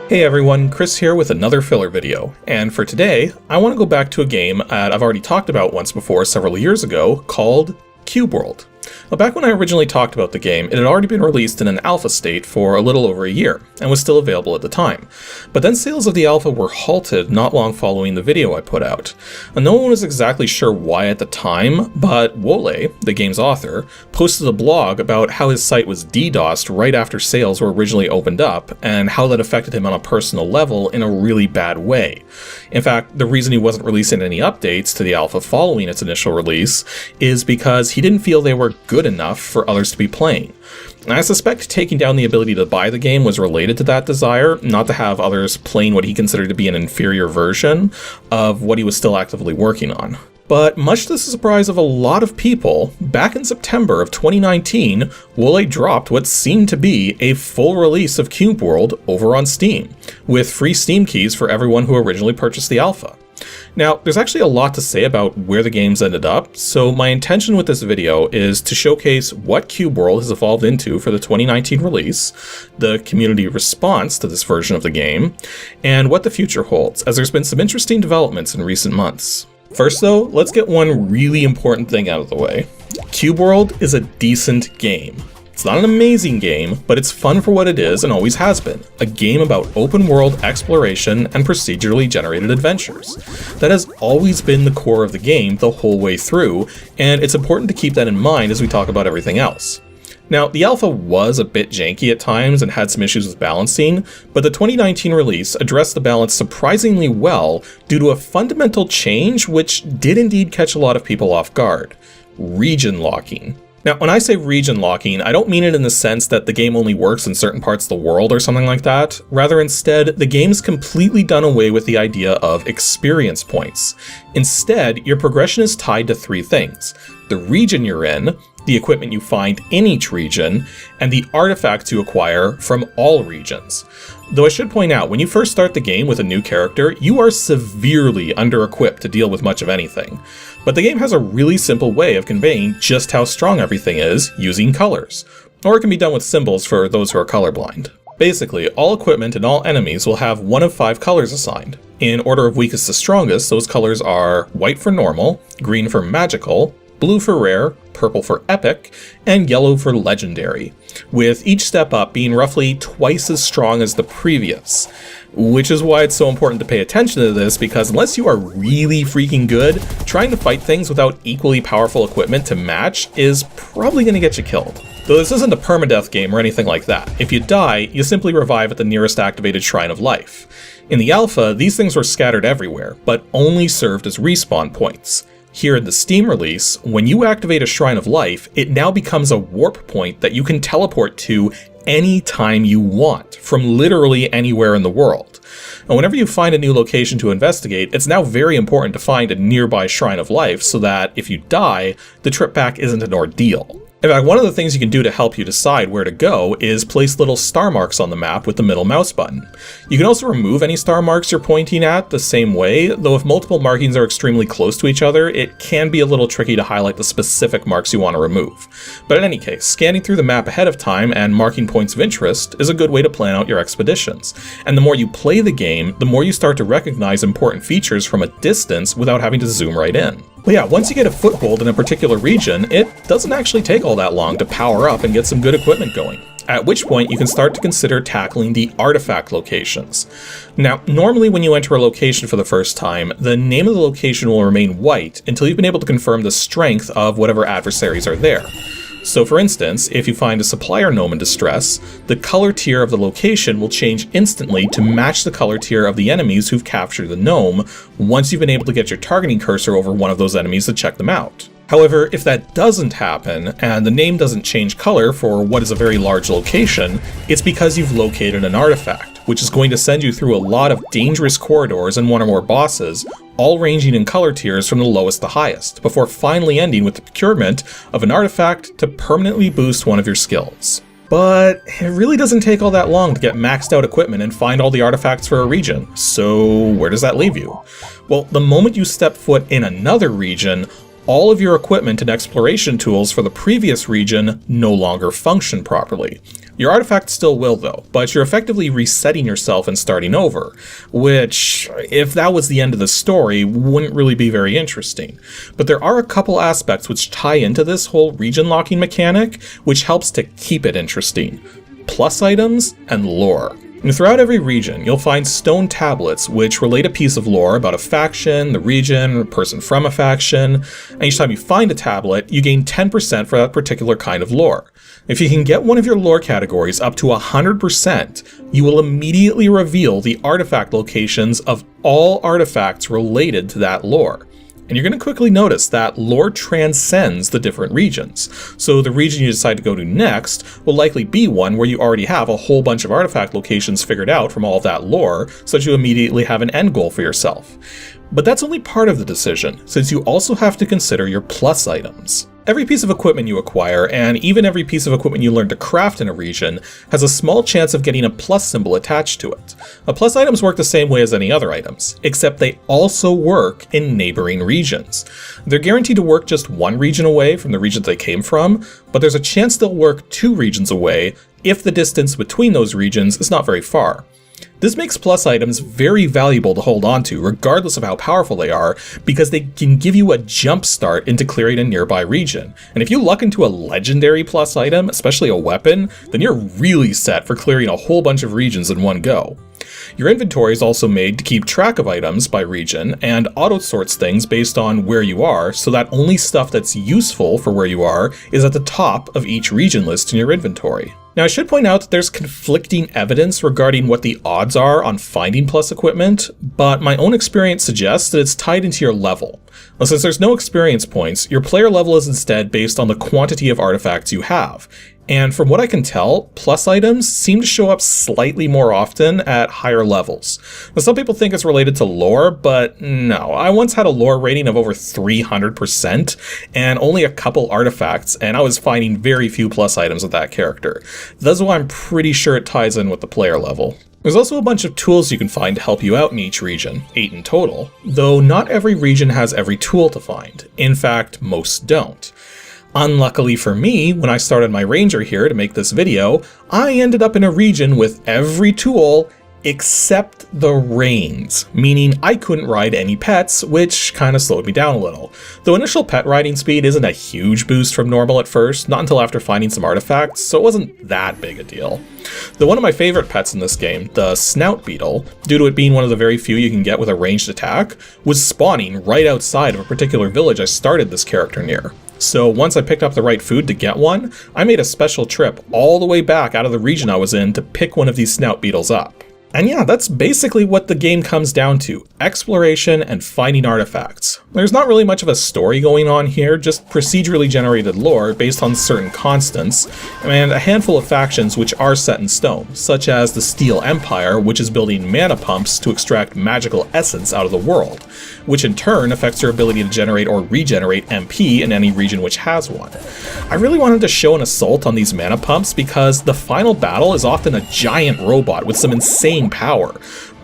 Hey everyone, Chris here with another filler video, and for today, I want to go back to a game that I've already talked about once before several years ago called Cube World. Now, back when I originally talked about the game, it had already been released in an alpha state for a little over a year, and was still available at the time. But then sales of the alpha were halted not long following the video I put out. And no one was exactly sure why at the time, but Wollay, the game's author, posted a blog about how his site was DDoSed right after sales were originally opened up, and how that affected him on a personal level in a really bad way. In fact, the reason he wasn't releasing any updates to the alpha following its initial release is because he didn't feel they were good enough for others to be playing. And I suspect taking down the ability to buy the game was related to that desire, not to have others playing what he considered to be an inferior version of what he was still actively working on. But much to the surprise of a lot of people, back in September of 2019, Wollay dropped what seemed to be a full release of Cube World over on Steam, with free Steam keys for everyone who originally purchased the alpha. Now, there's actually a lot to say about where the game's ended up, so my intention with this video is to showcase what Cube World has evolved into for the 2019 release, the community response to this version of the game, and what the future holds, as there's been some interesting developments in recent months. First though, let's get one really important thing out of the way. Cube World is a decent game. It's not an amazing game, but it's fun for what it is and always has been. A game about open world exploration and procedurally generated adventures. That has always been the core of the game the whole way through, and it's important to keep that in mind as we talk about everything else. Now, the alpha was a bit janky at times and had some issues with balancing, but the 2019 release addressed the balance surprisingly well due to a fundamental change which did indeed catch a lot of people off guard: region locking. Now, when I say region locking, I don't mean it in the sense that the game only works in certain parts of the world or something like that. Rather, instead, the game's completely done away with the idea of experience points. Instead, your progression is tied to three things: the region you're in, the equipment you find in each region, and the artifacts you acquire from all regions. Though I should point out, when you first start the game with a new character, you are severely under-equipped to deal with much of anything. But the game has a really simple way of conveying just how strong everything is using colors. Or it can be done with symbols for those who are colorblind. Basically, all equipment and all enemies will have one of 5 colors assigned. In order of weakest to strongest, those colors are white for normal, green for magical, blue for rare, purple for epic, and yellow for legendary, with each step up being roughly twice as strong as the previous. Which is why it's so important to pay attention to this, because unless you are really freaking good, trying to fight things without equally powerful equipment to match is probably going to get you killed. Though this isn't a permadeath game or anything like that. If you die, you simply revive at the nearest activated Shrine of Life. In the alpha, these things were scattered everywhere, but only served as respawn points. Here in the Steam release, when you activate a Shrine of Life, it now becomes a warp point that you can teleport to anytime you want, from literally anywhere in the world. And whenever you find a new location to investigate, it's now very important to find a nearby Shrine of Life so that if you die, the trip back isn't an ordeal. In fact, one of the things you can do to help you decide where to go is place little star marks on the map with the middle mouse button. You can also remove any star marks you're pointing at the same way, though if multiple markings are extremely close to each other, it can be a little tricky to highlight the specific marks you want to remove. But in any case, scanning through the map ahead of time and marking points of interest is a good way to plan out your expeditions. And the more you play the game, the more you start to recognize important features from a distance without having to zoom right in. But yeah, once you get a foothold in a particular region, it doesn't actually take all that long to power up and get some good equipment going. At which point you can start to consider tackling the artifact locations. Now, normally when you enter a location for the first time, the name of the location will remain white until you've been able to confirm the strength of whatever adversaries are there. So for instance, if you find a supplier gnome in distress, the color tier of the location will change instantly to match the color tier of the enemies who've captured the gnome once you've been able to get your targeting cursor over one of those enemies to check them out. However, if that doesn't happen, and the name doesn't change color for what is a very large location, it's because you've located an artifact, which is going to send you through a lot of dangerous corridors and one or more bosses, all ranging in color tiers from the lowest to highest, before finally ending with the procurement of an artifact to permanently boost one of your skills. But it really doesn't take all that long to get maxed out equipment and find all the artifacts for a region, so where does that leave you? Well, the moment you step foot in another region, all of your equipment and exploration tools for the previous region no longer function properly. Your artifact still will though, but you're effectively resetting yourself and starting over, which, if that was the end of the story, wouldn't really be very interesting. But there are a couple aspects which tie into this whole region locking mechanic, which helps to keep it interesting. Plus items and lore. And throughout every region, you'll find stone tablets which relate a piece of lore about a faction, the region, a person from a faction, and each time you find a tablet, you gain 10% for that particular kind of lore. If you can get one of your lore categories up to 100%, you will immediately reveal the artifact locations of all artifacts related to that lore. And you're going to quickly notice that lore transcends the different regions. So the region you decide to go to next will likely be one where you already have a whole bunch of artifact locations figured out from all of that lore, so that you immediately have an end goal for yourself. But that's only part of the decision, since you also have to consider your plus items. Every piece of equipment you acquire, and even every piece of equipment you learn to craft in a region, has a small chance of getting a plus symbol attached to it. Plus items work the same way as any other items, except they also work in neighboring regions. They're guaranteed to work just one region away from the region they came from, but there's a chance they'll work 2 regions away if the distance between those regions is not very far. This makes plus items very valuable to hold on to, regardless of how powerful they are, because they can give you a jump start into clearing a nearby region. And if you luck into a legendary plus item, especially a weapon, then you're really set for clearing a whole bunch of regions in one go. Your inventory is also made to keep track of items by region and auto-sorts things based on where you are, so that only stuff that's useful for where you are is at the top of each region list in your inventory. Now, I should point out that there's conflicting evidence regarding what the odds are on finding plus equipment, but my own experience suggests that it's tied into your level. Now, since there's no experience points, your player level is instead based on the quantity of artifacts you have. And from what I can tell, plus items seem to show up slightly more often at higher levels. Now, some people think it's related to lore, but no. I once had a lore rating of over 300% and only a couple artifacts, and I was finding very few plus items with that character. That's why I'm pretty sure it ties in with the player level. There's also a bunch of tools you can find to help you out in each region, 8 in total, though not every region has every tool to find. In fact, most don't. Unluckily for me, when I started my ranger here to make this video, I ended up in a region with every tool except the reins, meaning I couldn't ride any pets, which kind of slowed me down a little. Though initial pet riding speed isn't a huge boost from normal at first, not until after finding some artifacts, so it wasn't that big a deal. Though one of my favorite pets in this game, the snout beetle, due to it being one of the very few you can get with a ranged attack, was spawning right outside of a particular village I started this character near. So once I picked up the right food to get one, I made a special trip all the way back out of the region I was in to pick one of these snout beetles up. And yeah, that's basically what the game comes down to, exploration and finding artifacts. There's not really much of a story going on here, just procedurally generated lore based on certain constants, and a handful of factions which are set in stone, such as the Steel Empire, which is building mana pumps to extract magical essence out of the world, which in turn affects your ability to generate or regenerate MP in any region which has one. I really wanted to show an assault on these mana pumps because the final battle is often a giant robot with some insane power,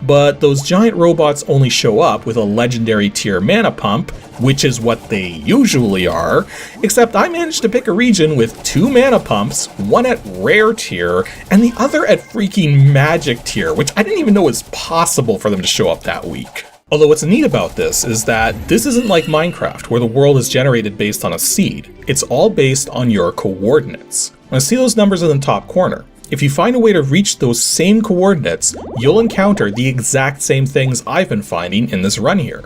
but those giant robots only show up with a legendary tier mana pump, which is what they usually are, except I managed to pick a region with 2 mana pumps, one at rare tier, and the other at freaking magic tier, which I didn't even know was possible for them to show up that week. Although what's neat about this is that this isn't like Minecraft, where the world is generated based on a seed. It's all based on your coordinates. Now see those numbers in the top corner. If you find a way to reach those same coordinates, you'll encounter the exact same things I've been finding in this run here.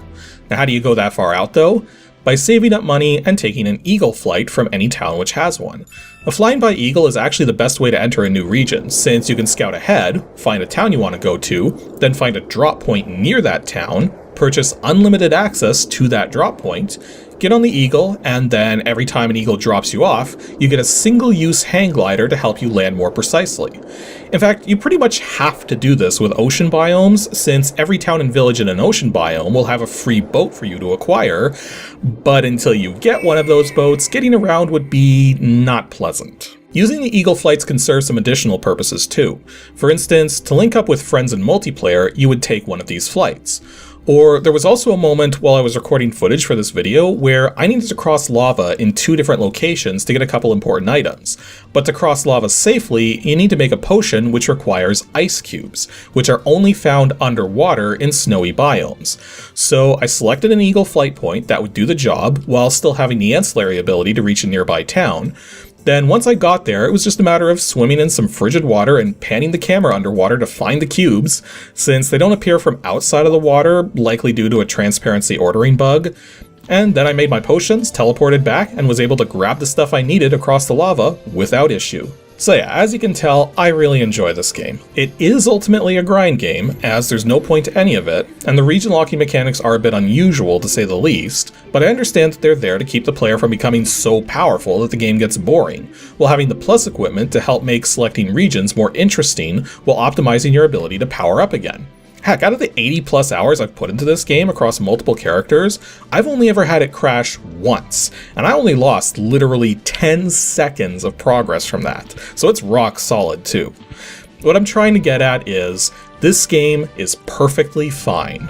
Now how do you go that far out though? By saving up money and taking an eagle flight from any town which has one. A flying by eagle is actually the best way to enter a new region, since you can scout ahead, find a town you want to go to, then find a drop point near that town, purchase unlimited access to that drop point, get on the eagle, and then every time an eagle drops you off, you get a single-use hang glider to help you land more precisely. In fact, you pretty much have to do this with ocean biomes, since every town and village in an ocean biome will have a free boat for you to acquire, but until you get one of those boats, getting around would be not pleasant. Using the eagle flights can serve some additional purposes too. For instance, to link up with friends in multiplayer, you would take one of these flights. Or there was also a moment while I was recording footage for this video where I needed to cross lava in 2 different locations to get a couple important items. But to cross lava safely, you need to make a potion which requires ice cubes, which are only found underwater in snowy biomes. So I selected an eagle flight point that would do the job while still having the ancillary ability to reach a nearby town. Then once I got there, it was just a matter of swimming in some frigid water and panning the camera underwater to find the cubes, since they don't appear from outside of the water, likely due to a transparency ordering bug. And then I made my potions, teleported back, and was able to grab the stuff I needed across the lava without issue. So yeah, as you can tell, I really enjoy this game. It is ultimately a grind game, as there's no point to any of it, and the region locking mechanics are a bit unusual to say the least, but I understand that they're there to keep the player from becoming so powerful that the game gets boring, while having the plus equipment to help make selecting regions more interesting while optimizing your ability to power up again. Heck, out of the 80 plus hours I've put into this game across multiple characters, I've only ever had it crash once, and I only lost literally 10 seconds of progress from that, so it's rock solid too. What I'm trying to get at is, this game is perfectly fine.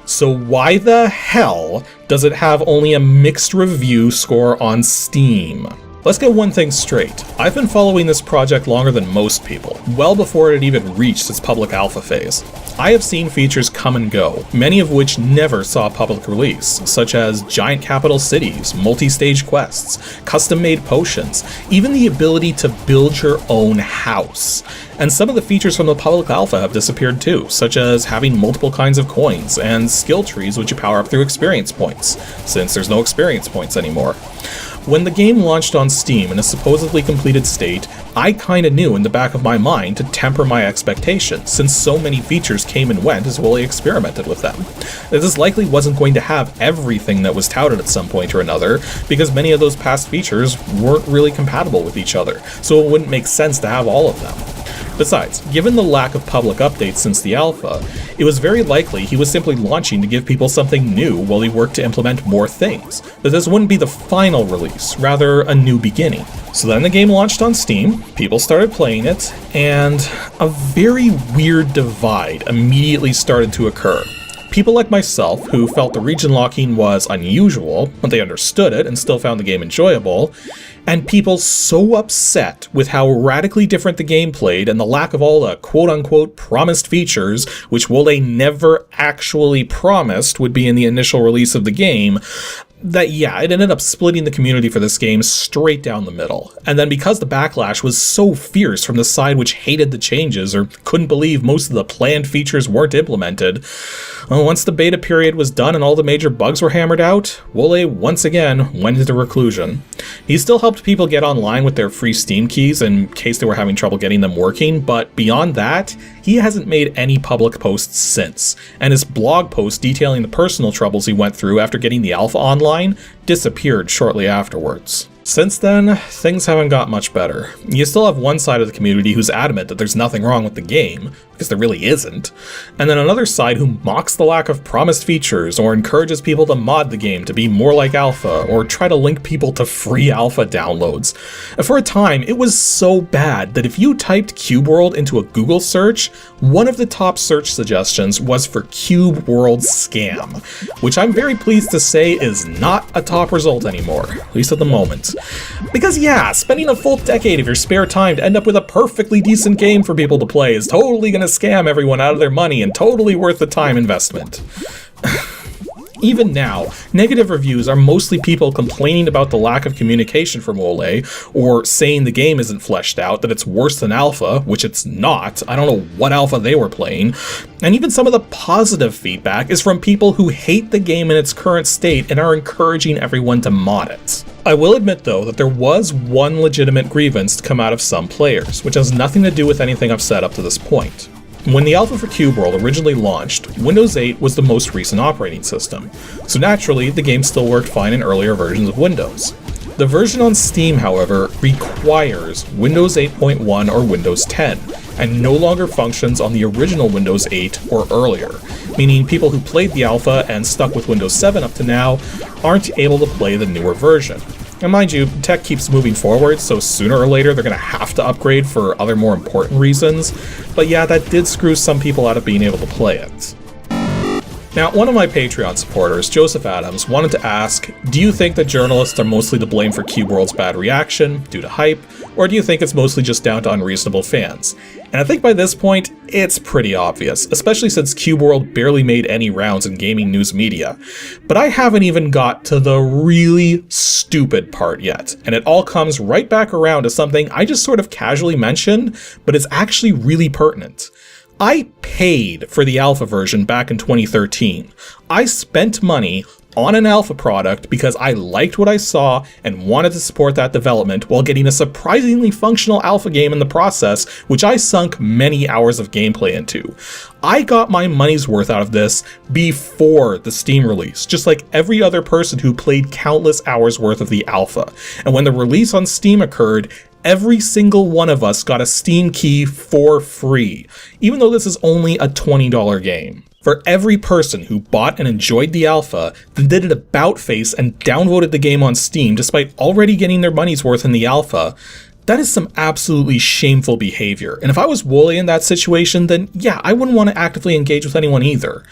So why the hell does it have only a mixed review score on Steam? Let's get one thing straight. I've been following this project longer than most people, well before it had even reached its public alpha phase. I have seen features come and go, many of which never saw public release, such as giant capital cities, multi-stage quests, custom-made potions, even the ability to build your own house. And some of the features from the public alpha have disappeared too, such as having multiple kinds of coins and skill trees which you power up through experience points, since there's no experience points anymore. When the game launched on Steam in a supposedly completed state, I kinda knew in the back of my mind to temper my expectations, since so many features came and went as Wollay experimented with them. This likely wasn't going to have everything that was touted at some point or another, because many of those past features weren't really compatible with each other, so it wouldn't make sense to have all of them. Besides, given the lack of public updates since the alpha, it was very likely he was simply launching to give people something new while he worked to implement more things, that this wouldn't be the final release, rather a new beginning. So then the game launched on Steam, people started playing it, and a very weird divide immediately started to occur. People like myself, who felt the region locking was unusual, but they understood it and still found the game enjoyable, and people so upset with how radically different the game played and the lack of all the quote-unquote promised features, which Wollay never actually promised would be in the initial release of the game, that yeah, it ended up splitting the community for this game straight down the middle. And then because the backlash was so fierce from the side which hated the changes or couldn't believe most of the planned features weren't implemented, well, once the beta period was done and all the major bugs were hammered out, Wollay once again went into reclusion. He still helped people get online with their free Steam keys in case they were having trouble getting them working, but beyond that, he hasn't made any public posts since, and his blog post detailing the personal troubles he went through after getting the alpha online disappeared shortly afterwards. Since then, things haven't got much better. You still have one side of the community who's adamant that there's nothing wrong with the game, because there really isn't, and then another side who mocks the lack of promised features or encourages people to mod the game to be more like alpha or try to link people to free alpha downloads. For a time, it was so bad that if you typed Cube World into a Google search, one of the top search suggestions was for Cube World Scam, which I'm very pleased to say is not a top result anymore, at least at the moment. Because yeah, spending a full decade of your spare time to end up with a perfectly decent game for people to play is totally gonna scam everyone out of their money and totally worth the time investment. Even now, negative reviews are mostly people complaining about the lack of communication from Wollay, or saying the game isn't fleshed out, that it's worse than alpha, which it's not. I don't know what alpha they were playing. And even some of the positive feedback is from people who hate the game in its current state and are encouraging everyone to mod it. I will admit though that there was one legitimate grievance to come out of some players, which has nothing to do with anything I've said up to this point. When the alpha for Cube World originally launched, Windows 8 was the most recent operating system, so naturally the game still worked fine in earlier versions of Windows. The version on Steam, however, requires Windows 8.1 or Windows 10, and no longer functions on the original Windows 8 or earlier, meaning people who played the alpha and stuck with Windows 7 up to now aren't able to play the newer version. And mind you, tech keeps moving forward, so sooner or later they're going to have to upgrade for other more important reasons, but yeah, that did screw some people out of being able to play it. Now, one of my Patreon supporters, Joseph Adams, wanted to ask, do you think that journalists are mostly to blame for Cube World's bad reaction, due to hype, or do you think it's mostly just down to unreasonable fans? And I think by this point, it's pretty obvious, especially since Cube World barely made any rounds in gaming news media. But I haven't even got to the really stupid part yet, and it all comes right back around to something I just sort of casually mentioned, but it's actually really pertinent. I paid for the alpha version back in 2013. I spent money on an alpha product because I liked what I saw and wanted to support that development while getting a surprisingly functional alpha game in the process, which I sunk many hours of gameplay into. I got my money's worth out of this before the Steam release, just like every other person who played countless hours worth of the alpha. And when the release on Steam occurred, every single one of us got a Steam key for free, even though this is only a $20 game. For every person who bought and enjoyed the alpha, then did an about face and downvoted the game on Steam despite already getting their money's worth in the alpha, that is some absolutely shameful behavior. And if I was Wollay in that situation, then yeah, I wouldn't want to actively engage with anyone either.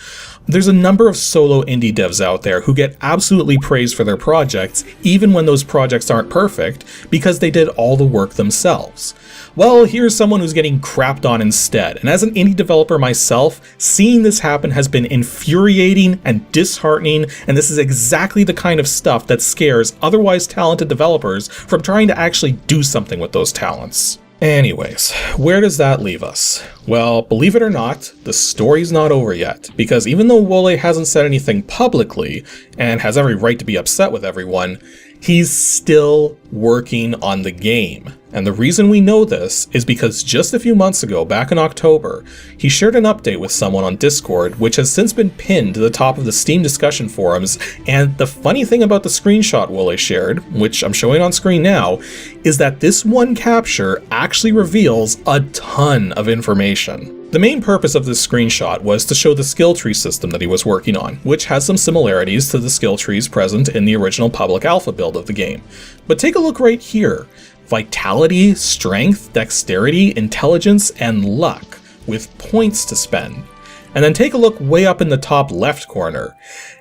There's a number of solo indie devs out there who get absolutely praised for their projects, even when those projects aren't perfect, because they did all the work themselves. Well, here's someone who's getting crapped on instead, and as an indie developer myself, seeing this happen has been infuriating and disheartening, and this is exactly the kind of stuff that scares otherwise talented developers from trying to actually do something with those talents. Anyways, where does that leave us? Well, believe it or not, the story's not over yet, because even though Wollay hasn't said anything publicly, and has every right to be upset with everyone, he's still working on the game. And the reason we know this is because just a few months ago, back in October, he shared an update with someone on Discord, which has since been pinned to the top of the Steam discussion forums. And the funny thing about the screenshot Wollay shared, which I'm showing on screen now, is that this one capture actually reveals a ton of information. The main purpose of this screenshot was to show the skill tree system that he was working on, which has some similarities to the skill trees present in the original public alpha build of the game. But take a look right here. Vitality, strength, dexterity, intelligence, and luck, with points to spend. And then take a look way up in the top left corner.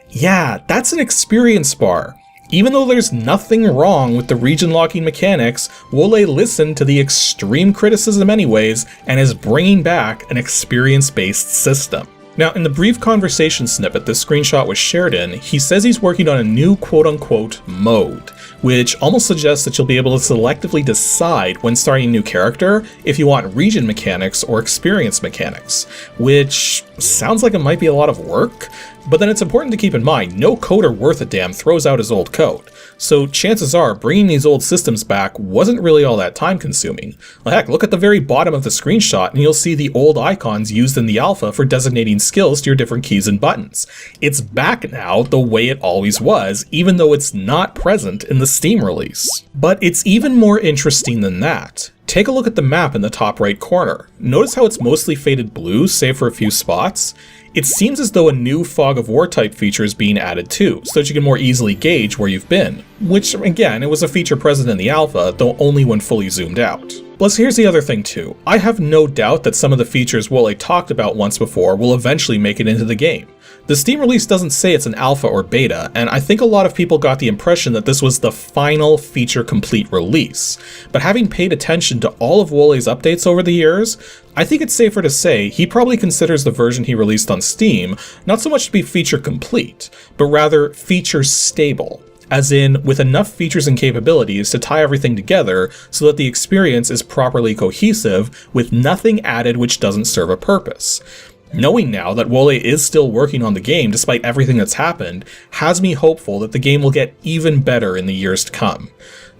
Yeah, that's an experience bar. Even though there's nothing wrong with the region locking mechanics, Wollay listened to the extreme criticism anyways and is bringing back an experience-based system. Now, in the brief conversation snippet this screenshot was shared in, he says he's working on a new quote-unquote mode, which almost suggests that you'll be able to selectively decide when starting a new character if you want region mechanics or experience mechanics, which sounds like it might be a lot of work, but then it's important to keep in mind no coder worth a damn throws out his old code, so chances are bringing these old systems back wasn't really all that time consuming. Well, heck, look at the very bottom of the screenshot and you'll see the old icons used in the alpha for designating skills to your different keys and buttons. It's back now the way it always was, even though it's not present in the Steam release. But it's even more interesting than that. Take a look at the map in the top right corner. Notice how it's mostly faded blue, save for a few spots? It seems as though a new Fog of War type feature is being added too, so that you can more easily gauge where you've been. Which, again, it was a feature present in the alpha, though only when fully zoomed out. Plus, here's the other thing too. I have no doubt that some of the features Wollay talked about once before will eventually make it into the game. The Steam release doesn't say it's an alpha or beta, and I think a lot of people got the impression that this was the final feature-complete release. But having paid attention to all of Wollay's updates over the years, I think it's safer to say he probably considers the version he released on Steam not so much to be feature-complete, but rather feature-stable. As in, with enough features and capabilities to tie everything together so that the experience is properly cohesive, with nothing added which doesn't serve a purpose. Knowing now that Wollay is still working on the game despite everything that's happened, has me hopeful that the game will get even better in the years to come.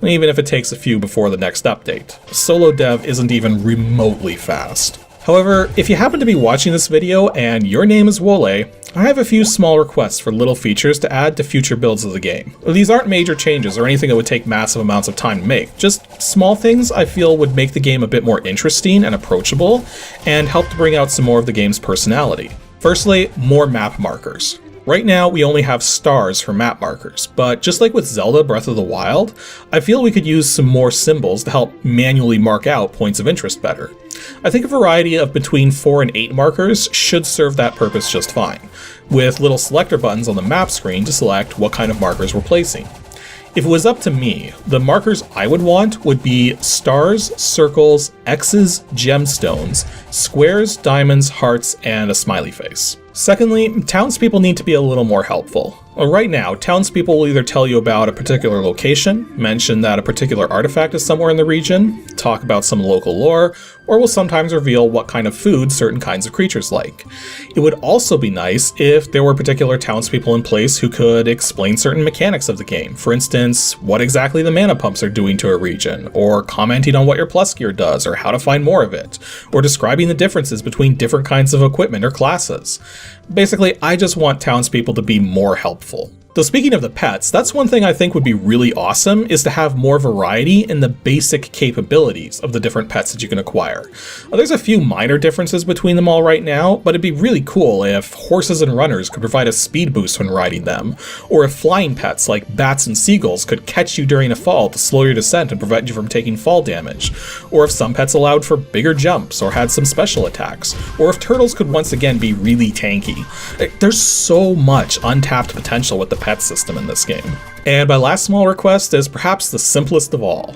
Even if it takes a few before the next update. Solo dev isn't even remotely fast. However, if you happen to be watching this video and your name is Wollay, I have a few small requests for little features to add to future builds of the game. These aren't major changes or anything that would take massive amounts of time to make, just small things I feel would make the game a bit more interesting and approachable, and help to bring out some more of the game's personality. Firstly, more map markers. Right now, we only have stars for map markers, but just like with Zelda Breath of the Wild, I feel we could use some more symbols to help manually mark out points of interest better. I think a variety of between 4 and 8 markers should serve that purpose just fine, with little selector buttons on the map screen to select what kind of markers we're placing. If it was up to me, the markers I would want would be stars, circles, X's, gemstones, squares, diamonds, hearts, and a smiley face. Secondly, townspeople need to be a little more helpful. Right now, townspeople will either tell you about a particular location, mention that a particular artifact is somewhere in the region, talk about some local lore, or will sometimes reveal what kind of food certain kinds of creatures like. It would also be nice if there were particular townspeople in place who could explain certain mechanics of the game. For instance, what exactly the mana pumps are doing to a region, or commenting on what your plus gear does, or how to find more of it, or describing the differences between different kinds of equipment or classes. Basically, I just want townspeople to be more helpful. Though speaking of the pets, that's one thing I think would be really awesome, is to have more variety in the basic capabilities of the different pets that you can acquire. There's a few minor differences between them all right now, but it'd be really cool if horses and runners could provide a speed boost when riding them, or if flying pets like bats and seagulls could catch you during a fall to slow your descent and prevent you from taking fall damage, or if some pets allowed for bigger jumps or had some special attacks, or if turtles could once again be really tanky. There's so much untapped potential with the pet system in this game. And my last small request is perhaps the simplest of all.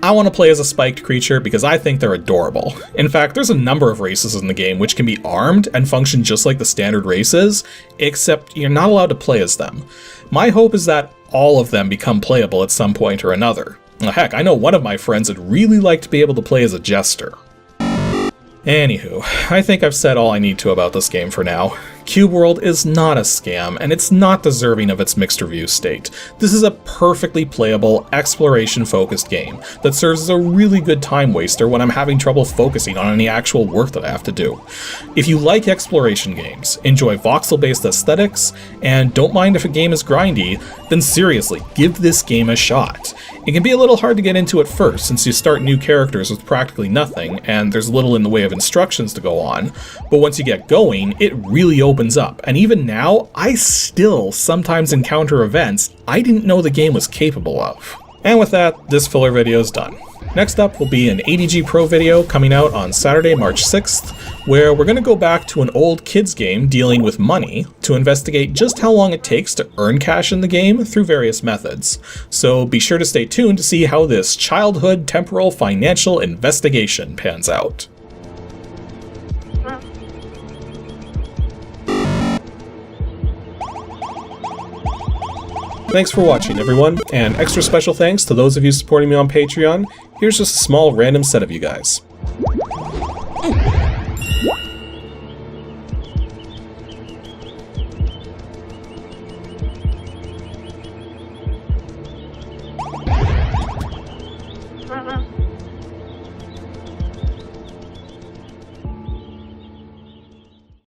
I want to play as a spiked creature because I think they're adorable. In fact, there's a number of races in the game which can be armed and function just like the standard races, except you're not allowed to play as them. My hope is that all of them become playable at some point or another. Heck, I know one of my friends would really like to be able to play as a jester. Anywho, I think I've said all I need to about this game for now. Cube World is not a scam, and it's not deserving of its mixed review state. This is a perfectly playable, exploration-focused game that serves as a really good time waster when I'm having trouble focusing on any actual work that I have to do. If you like exploration games, enjoy voxel-based aesthetics, and don't mind if a game is grindy, then seriously, give this game a shot. It can be a little hard to get into at first since you start new characters with practically nothing, and there's little in the way of instructions to go on, but once you get going, it really opens up, and even now, I still sometimes encounter events I didn't know the game was capable of. And with that, this filler video is done. Next up will be an ADG Pro video coming out on Saturday, March 6th, where we're going to go back to an old kids game dealing with money to investigate just how long it takes to earn cash in the game through various methods. So be sure to stay tuned to see how this childhood temporal financial investigation pans out. Thanks for watching, everyone, and extra special thanks to those of you supporting me on Patreon. Here's just a small random set of you guys.